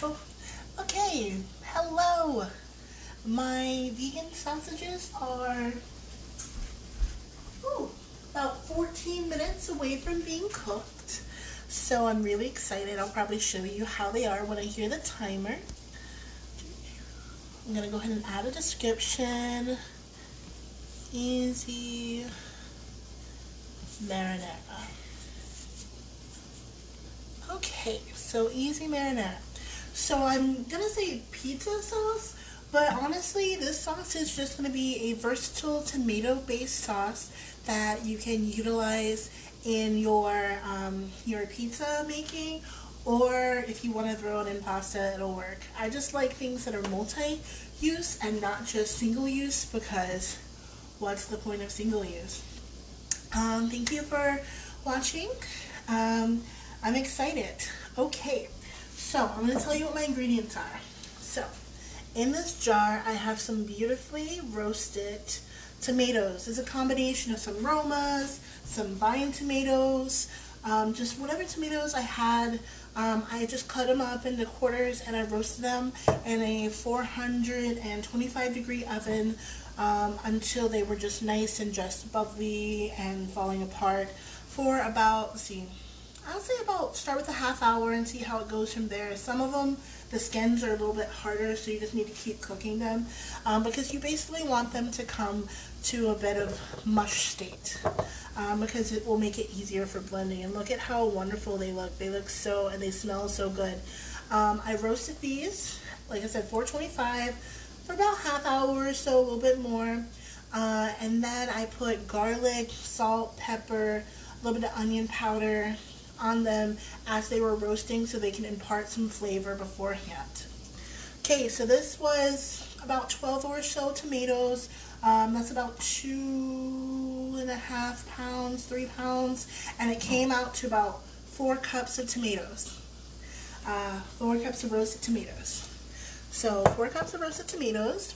Oh, okay. Hello. My vegan sausages are ooh, about 14 minutes away from being cooked. So I'm really excited. I'll probably show you how they are when I hear the timer. I'm going to go ahead and add a description. Easy marinara. Okay, so easy marinara. So I'm gonna say pizza sauce, but honestly, this sauce is just gonna be a versatile tomato-based sauce that you can utilize in your pizza making, or if you want to throw it in pasta, it'll work. I just like things that are multi-use and not just single use, because what's the point of single use? Thank you for watching. I'm excited. Okay, so I'm going to tell you what my ingredients are. So, in this jar, I have some beautifully roasted tomatoes. It's a combination of some Romas, some vine tomatoes, just whatever tomatoes I had. I just cut them up into quarters and I roasted them in a 425 degree oven until they were just nice and just bubbly and falling apart for about, let's see, I'll say start with a half hour and see how it goes from there. Some of them, the skins are a little bit harder, so you just need to keep cooking them because you basically want them to come to a bit of mush state because it will make it easier for blending. And look at how wonderful they look. They look so, and they smell so good. I roasted these, like I said, 425 for about half hour or so, a little bit more. And then I put garlic, salt, pepper, a little bit of onion powder on them as they were roasting so they can impart some flavor beforehand. Okay, so this was about 12 or so tomatoes. That's about 2.5 pounds, 3 pounds, and it came out to about 4 cups of tomatoes. 4 cups of roasted tomatoes. So 4 cups of roasted tomatoes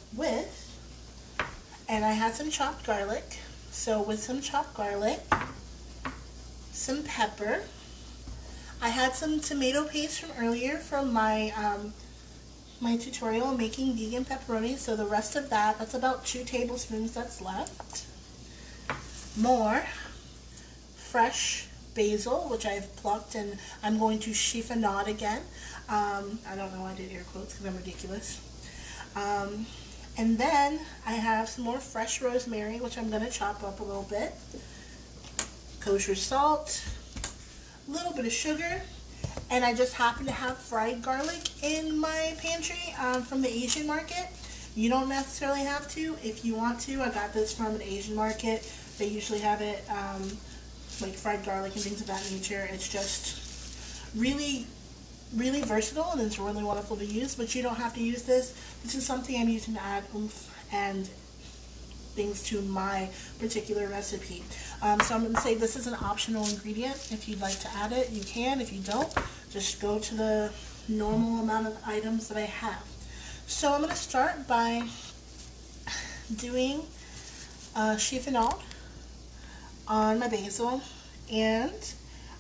and I had some chopped garlic. So with some chopped garlic, some pepper. I had some tomato paste from earlier from my my tutorial on making vegan pepperoni. So the rest of that's about 2 tablespoons that's left. More fresh basil, which I've plucked, and I'm going to chiffonade again. I don't know why I did air quotes because I'm ridiculous. And then I have some more fresh rosemary, which I'm going to chop up a little bit. Kosher salt, a little bit of sugar, and I just happen to have fried garlic in my pantry from the Asian market. You don't necessarily have to. If you want to, I got this from an Asian market. They usually have it like fried garlic and things of that nature. It's just really versatile and it's really wonderful to use, but you don't have to use this. This is something I'm using to add oomph and things to my particular recipe. So I'm going to say this is an optional ingredient. If you'd like to add it, you can. If you don't, just go to the normal amount of items that I have. So I'm going to start by doing chiffonade on my basil, and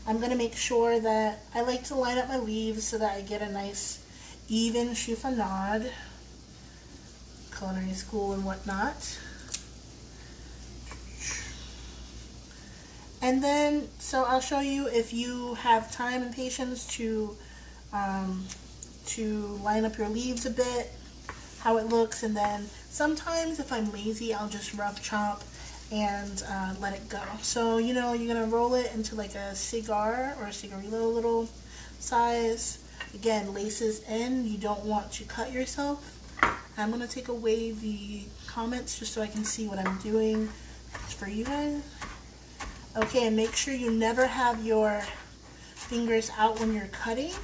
I'm going to make sure that I like to line up my leaves so that I get a nice even chiffonade, culinary school and whatnot. And then, so I'll show you, if you have time and patience to line up your leaves a bit, how it looks. And then sometimes if I'm lazy, I'll just rough chop and let it go. So, you know, you're going to roll it into like a cigar or a cigarillo little size. Again, laces in. You don't want to cut yourself. I'm going to take away the comments just so I can see what I'm doing for you guys. Okay, and make sure you never have your fingers out when you're cutting,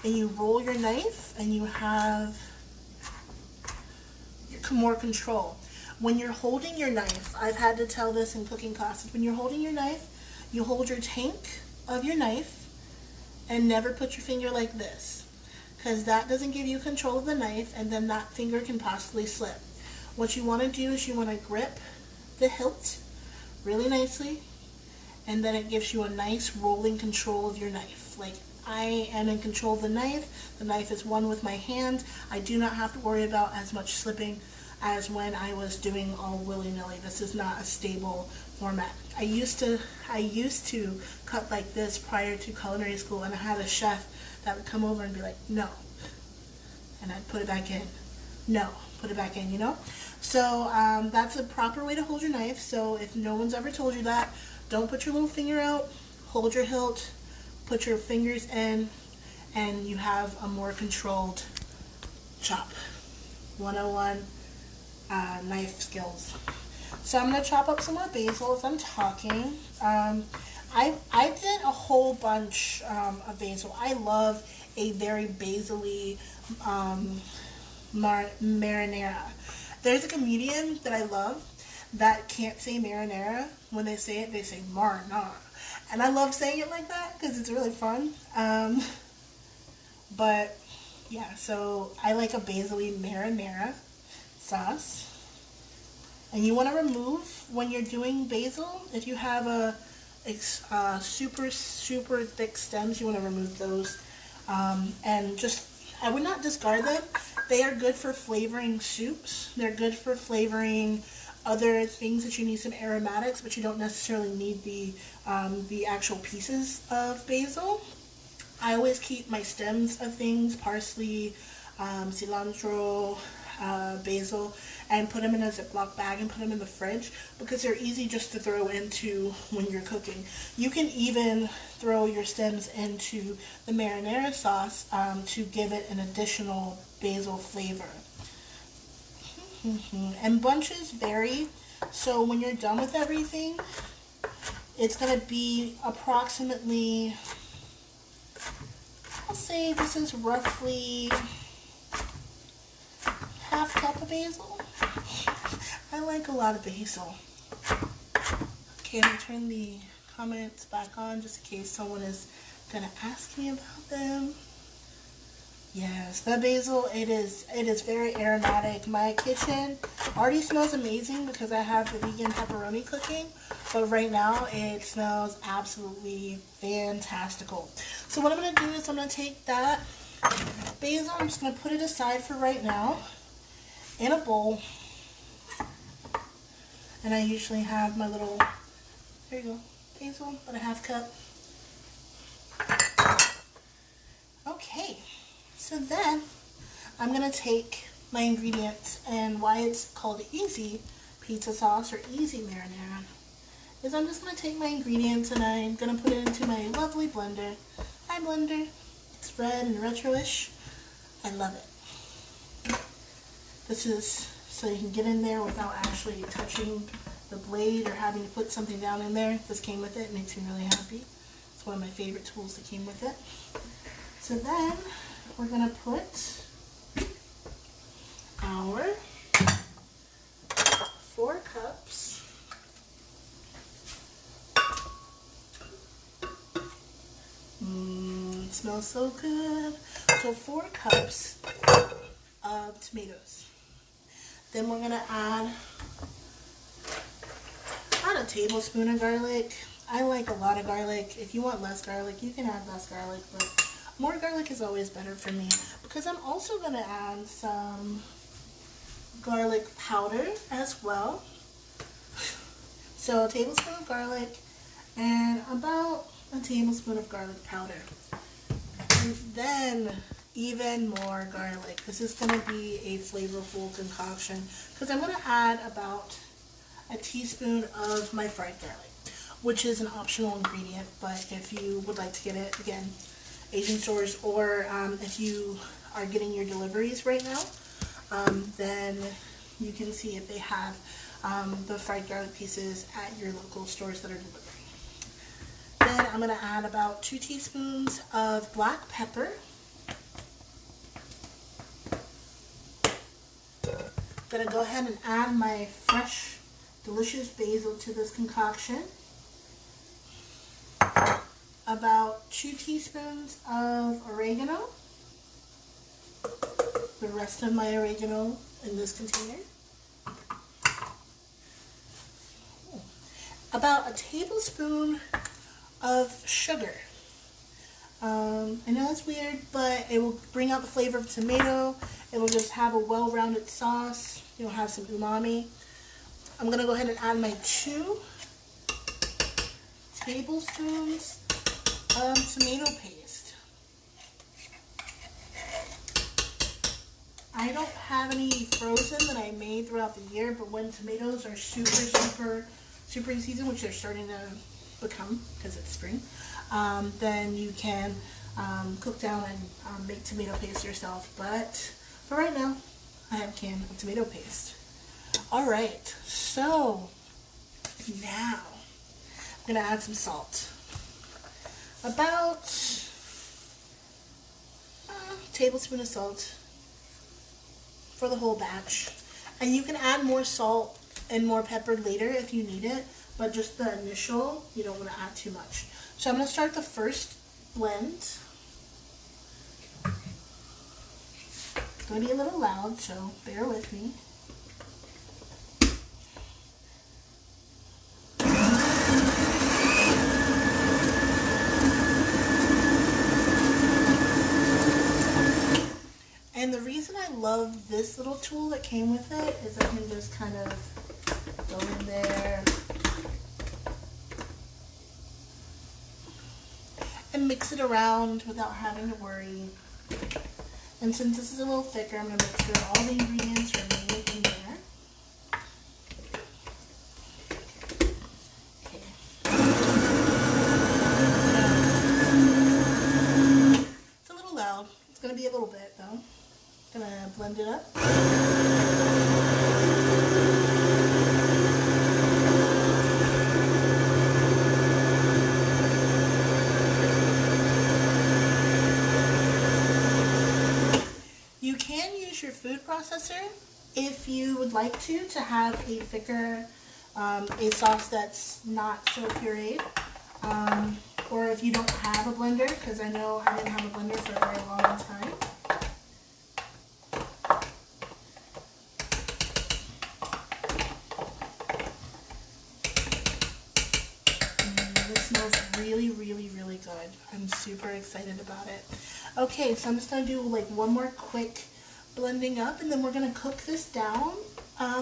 and you roll your knife and you have more control. When you're holding your knife, I've had to tell this in cooking classes, when you're holding your knife, you hold your tank of your knife and never put your finger like this, because that doesn't give you control of the knife, and then that finger can possibly slip. What you want to do is you want to grip the hilt really nicely, and then it gives you a nice rolling control of your knife. Like, I am in control of the knife. The knife is one with my hand. I do not have to worry about as much slipping as when I was doing all willy-nilly. This is not a stable format. I used to cut like this prior to culinary school, and I had a chef that would come over and be like, no, and I'd put it back in. No, put it back in, you know? So that's a proper way to hold your knife. So if no one's ever told you that, don't put your little finger out, hold your hilt, put your fingers in, and you have a more controlled chop. 101 knife skills. So I'm going to chop up some more basil as I'm talking. I did a whole bunch of basil. I love a very basil-y marinara. There's a comedian that I love that can't say marinara. When they say it, they say marinara. And I love saying it like that because it's really fun. But yeah, so I like a basil-y marinara sauce. And you want to remove, when you're doing basil, if you have a super thick stems, you want to remove those. And just, I would not discard them. They are good for flavoring soups. They're good for flavoring other things that you need some aromatics, but you don't necessarily need the actual pieces of basil. I always keep my stems of things, parsley, cilantro, basil, and put them in a Ziploc bag and put them in the fridge because they're easy just to throw into when you're cooking. You can even throw your stems into the marinara sauce to give it an additional basil flavor. And bunches vary, so when you're done with everything, it's going to be approximately, I'll say this is roughly half cup of basil. I like a lot of basil. Okay, I'm going to turn the comments back on just in case someone is going to ask me about them. Yes, the basil, it is very aromatic. My kitchen already smells amazing because I have the vegan pepperoni cooking, but right now it smells absolutely fantastical. So what I'm going to do is I'm going to take that basil, I'm just going to put it aside for right now in a bowl. And I usually have my little, there you go, basil, about a half cup. Okay. So then, I'm going to take my ingredients, and why it's called easy pizza sauce or easy marinara is I'm just going to take my ingredients and I'm going to put it into my lovely blender. Hi blender, it's red and retro-ish. I love it. This is so you can get in there without actually touching the blade or having to put something down in there. This came with it, it makes me really happy. It's one of my favorite tools that came with it. So then, we're going to put our 4 cups it smells so good. So 4 cups of tomatoes. Then we're going to add about a tablespoon of garlic. I like a lot of garlic. If you want less garlic, you can add less garlic, but more garlic is always better for me because I'm also going to add some garlic powder as well. So a tablespoon of garlic and about a tablespoon of garlic powder. And then even more garlic. This is going to be a flavorful concoction because I'm going to add about a teaspoon of my fried garlic, which is an optional ingredient, but if you would like to get it, again, Asian stores, or if you are getting your deliveries right now, then you can see if they have the fried garlic pieces at your local stores that are delivering. Then I'm going to add about 2 teaspoons of black pepper. I'm going to go ahead and add my fresh, delicious basil to this concoction. About 2 teaspoons of oregano. The rest of my oregano in this container. About a tablespoon of sugar. I know it's weird, but it will bring out the flavor of tomato. It will just have a well-rounded sauce. You'll have some umami. I'm going to go ahead and add my 2 tablespoons of tomato paste. I don't have any frozen that I made throughout the year, but when tomatoes are super in season, which they're starting to become because it's spring, then you can cook down and make tomato paste yourself. But for right now, I have a can of tomato paste. Alright, so now I'm going to add some salt. About a tablespoon of salt for the whole batch. And you can add more salt and more pepper later if you need it, but just the initial, you don't want to add too much. So I'm going to start the first blend. It's going to be a little loud, so bear with me. And the reason I love this little tool that came with it is I can just kind of go in there and mix it around without having to worry. And since this is a little thicker, I'm going to make sure all the ingredients remain in there. Okay. It's a little loud. It's going to be a little bit though. I'm going to blend it up. You can use your food processor if you would like to have a thicker a sauce that's not so pureed. Or if you don't have a blender, because I know I didn't have a blender for a very long time. This smells really good. I'm super excited about it. Okay, so I'm just going to do like one more quick blending up, and then we're going to cook this down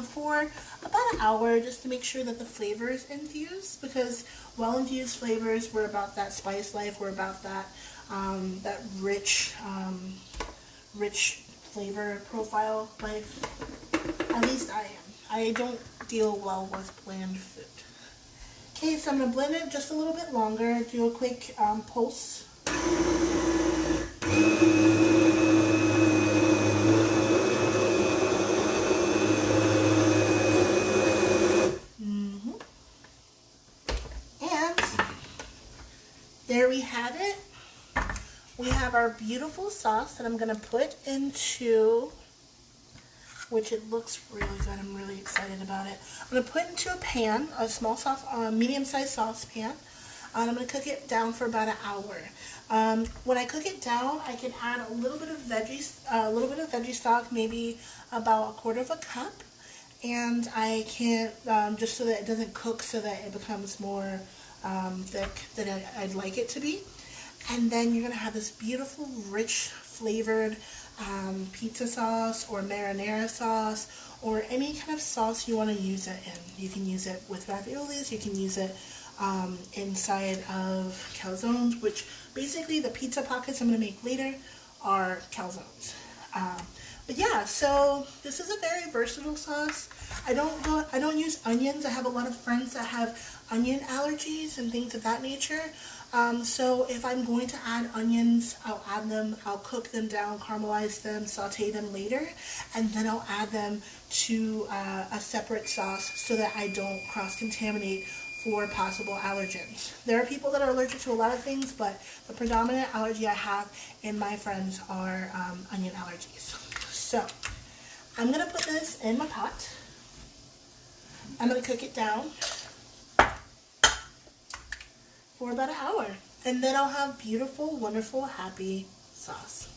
for about an hour just to make sure that the flavor is infused, because well-infused flavors, we're about that spice life, we're about that that rich flavor profile life. At least I am. I don't deal well with bland food. Okay, so I'm going to blend it just a little bit longer, do a quick pulse. And there we have it. We have our beautiful sauce that I'm going to put into, which it looks really good. I'm really excited about it. I'm going to put into a pan, a small sauce, medium-sized saucepan, and I'm going to cook it down for about an hour. When I cook it down, I can add a little bit of veggie stock, maybe about 1/4 cup, and I can just so that it doesn't cook, so that it becomes more thick than I'd like it to be. And then you're going to have this beautiful, rich, flavored pizza sauce or marinara sauce or any kind of sauce you want to use it in. You can use it with raviolis, you can use it inside of calzones, which basically the pizza pockets I'm going to make later are calzones. But yeah, so this is a very versatile sauce. I don't use onions. I have a lot of friends that have onion allergies and things of that nature. So if I'm going to add onions, I'll add them, I'll cook them down, caramelize them, saute them later, and then I'll add them to a separate sauce so that I don't cross-contaminate for possible allergens. There are people that are allergic to a lot of things, but the predominant allergy I have in my friends are onion allergies. So I'm going to put this in my pot. I'm going to cook it down for about an hour, and then I'll have beautiful, wonderful, happy sauce.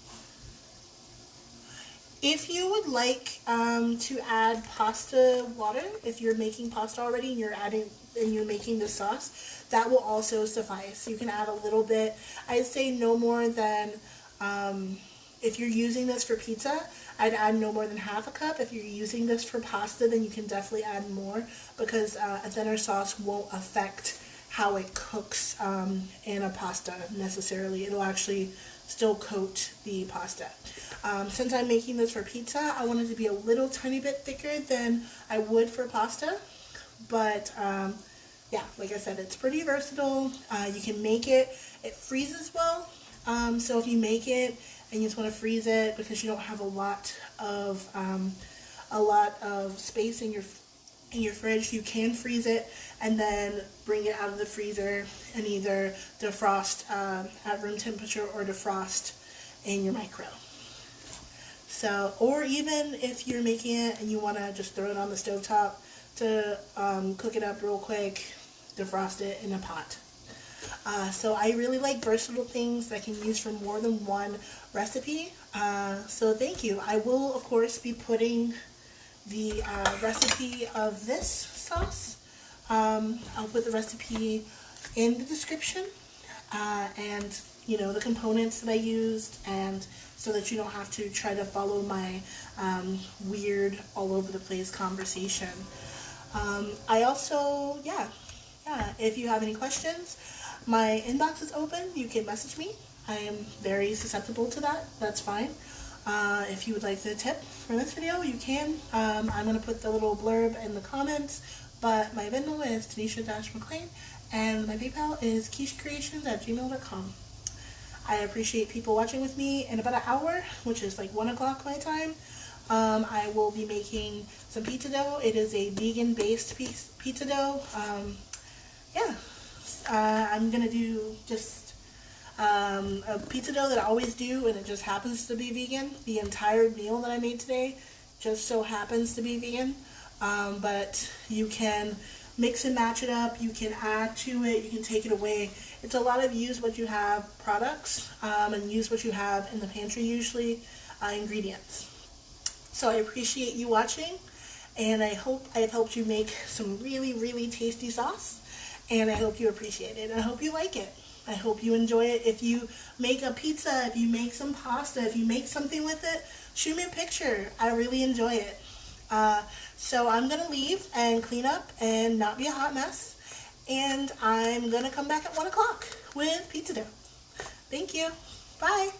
If you would like to add pasta water, if you're making pasta already and you're making the sauce, that will also suffice. You can add a little bit. I'd say no more than, if you're using this for pizza, I'd add no more than half a cup. If you're using this for pasta, then you can definitely add more, because a thinner sauce won't affect how it cooks in a pasta necessarily. It'll actually still coat the pasta. Since I'm making this for pizza, I want it to be a little tiny bit thicker than I would for pasta. But yeah, like I said, it's pretty versatile. You can make it. It freezes well. So if you make it and you just want to freeze it because you don't have a lot of space in your fridge, you can freeze it and then bring it out of the freezer and either defrost at room temperature or defrost in your micro. So, or even if you're making it and you want to just throw it on the stovetop to cook it up real quick, defrost it in a pot. So I really like versatile things that I can use for more than one recipe. So thank you. I will, of course, be putting the recipe of this sauce. I'll put the recipe in the description, and you know, the components that I used, and so that you don't have to try to follow my weird all over the place conversation. I also, yeah, if you have any questions, my inbox is open. You can message me. I am very susceptible to that. That's fine. If you would like the tip for this video, you can. I'm going to put the little blurb in the comments, but my Venmo is Tanisha-McLean, and my PayPal is KeishaCreations@gmail.com. I appreciate people watching with me. In about an hour, which is like 1 o'clock my time, I will be making some pizza dough. It is a vegan-based pizza dough. I'm going to do just a pizza dough that I always do, and it just happens to be vegan. The entire meal that I made today just so happens to be vegan. But you can mix and match it up. You can add to it. You can take it away. It's a lot of use what you have products, and use what you have in the pantry usually, ingredients. So I appreciate you watching, and I hope I have helped you make some really, really tasty sauce, and I hope you appreciate it, and I hope you like it. I hope you enjoy it. If you make a pizza, if you make some pasta, if you make something with it, shoot me a picture. I really enjoy it. So I'm going to leave and clean up and not be a hot mess, and I'm going to come back at 1 o'clock with pizza dough. Thank you. Bye.